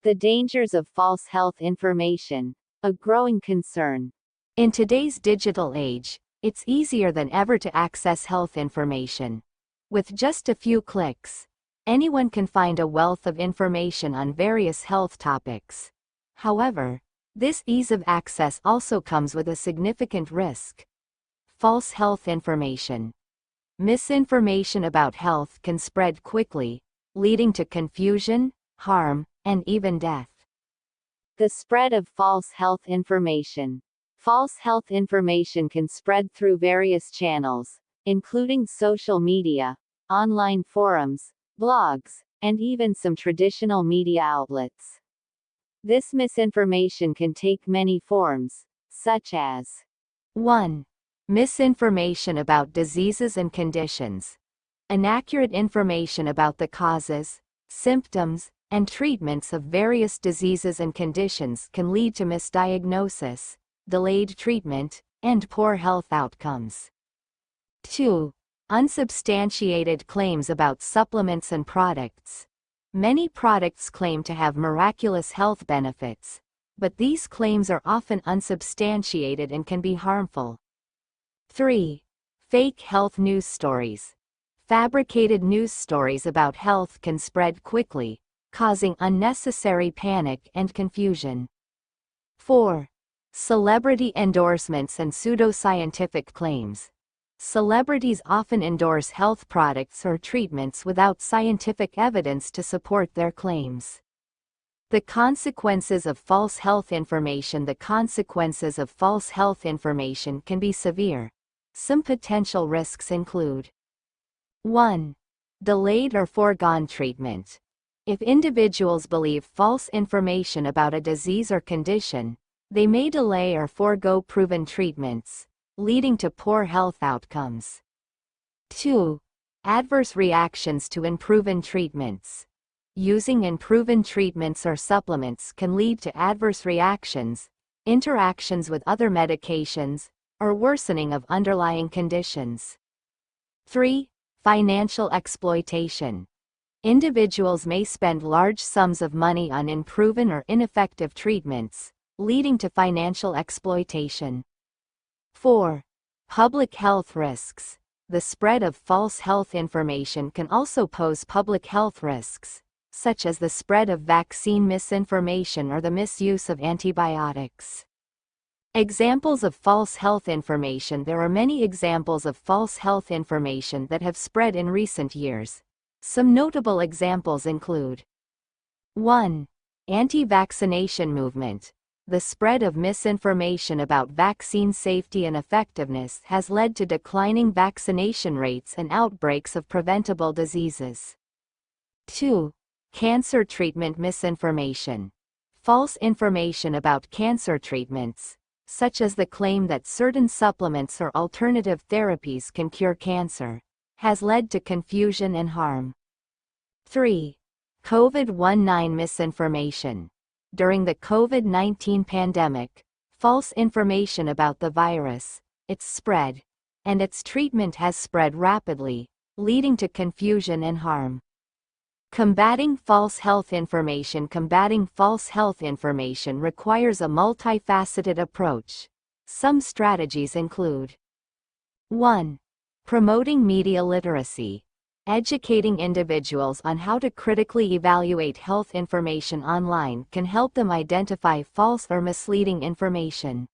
The dangers of false health information. A growing concern. In today's digital age, it's easier than ever to access health information. With just a few clicks, anyone can find a wealth of information on various health topics. However, this ease of access also comes with a significant risk. False health information. Misinformation about health can spread quickly, leading to confusion, harm, and even death. The spread of false health information. False health information can spread through various channels, including social media, online forums, blogs, and even some traditional media outlets. This misinformation can take many forms, such as 1. Misinformation about diseases and conditions. Inaccurate information about the causes, symptoms, and treatments of various diseases and conditions can lead to misdiagnosis, delayed treatment, and poor health outcomes. 2. Unsubstantiated claims about supplements and products. Many products claim to have miraculous health benefits, but these claims are often unsubstantiated and can be harmful. 3. Fake health news stories. Fabricated news stories about health can spread quickly, causing unnecessary panic and confusion. 4. Celebrity endorsements and pseudoscientific claims. Celebrities often endorse health products or treatments without scientific evidence to support their claims. The consequences of false health information. The consequences of false health information can be severe. Some potential risks include 1. Delayed or foregone treatment. If individuals believe false information about a disease or condition, they may delay or forego proven treatments, leading to poor health outcomes. 2. Adverse reactions to unproven treatments. Using unproven treatments or supplements can lead to adverse reactions, interactions with other medications, or worsening of underlying conditions. 3. Financial exploitation. Individuals may spend large sums of money on unproven or ineffective treatments, leading to financial exploitation. 4. Public health risks. The spread of false health information can also pose public health risks, such as the spread of vaccine misinformation or the misuse of antibiotics. Examples of false health information. There are many examples of false health information that have spread in recent years. Some notable examples include 1. Anti-vaccination movement. The spread of misinformation about vaccine safety and effectiveness has led to declining vaccination rates and outbreaks of preventable diseases. 2. Cancer treatment misinformation. False information about cancer treatments, such as the claim that certain supplements or alternative therapies can cure cancer, has led to confusion and harm. 3. COVID-19 misinformation. During the COVID-19 pandemic, false information about the virus, its spread, and its treatment has spread rapidly, leading to confusion and harm. Combating false health information. Combating false health information requires a multifaceted approach. Some strategies include 1. Promoting media literacy. Educating individuals on how to critically evaluate health information online can help them identify false or misleading information.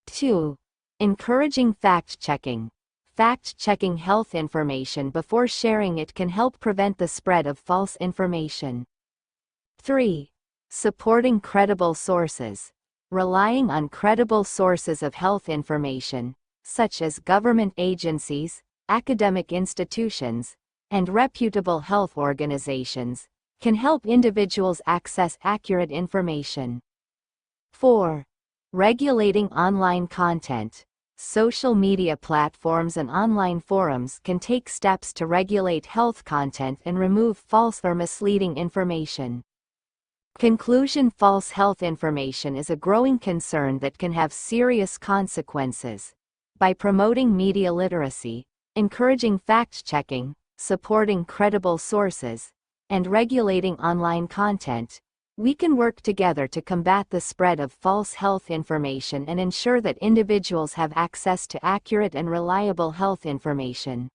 2. Encouraging fact-checking. Fact-checking health information before sharing it can help prevent the spread of false information. 3. Supporting credible sources. Relying on credible sources of health information, such as government agencies, academic institutions, and reputable health organizations, can help individuals access accurate information. 4. Regulating online content. Social media platforms and online forums can take steps to regulate health content and remove false or misleading information. Conclusion: false health information is a growing concern that can have serious consequences. By promoting media literacy, encouraging fact-checking, supporting credible sources, and regulating online content, We can work together to combat the spread of false health information and ensure that individuals have access to accurate and reliable health information.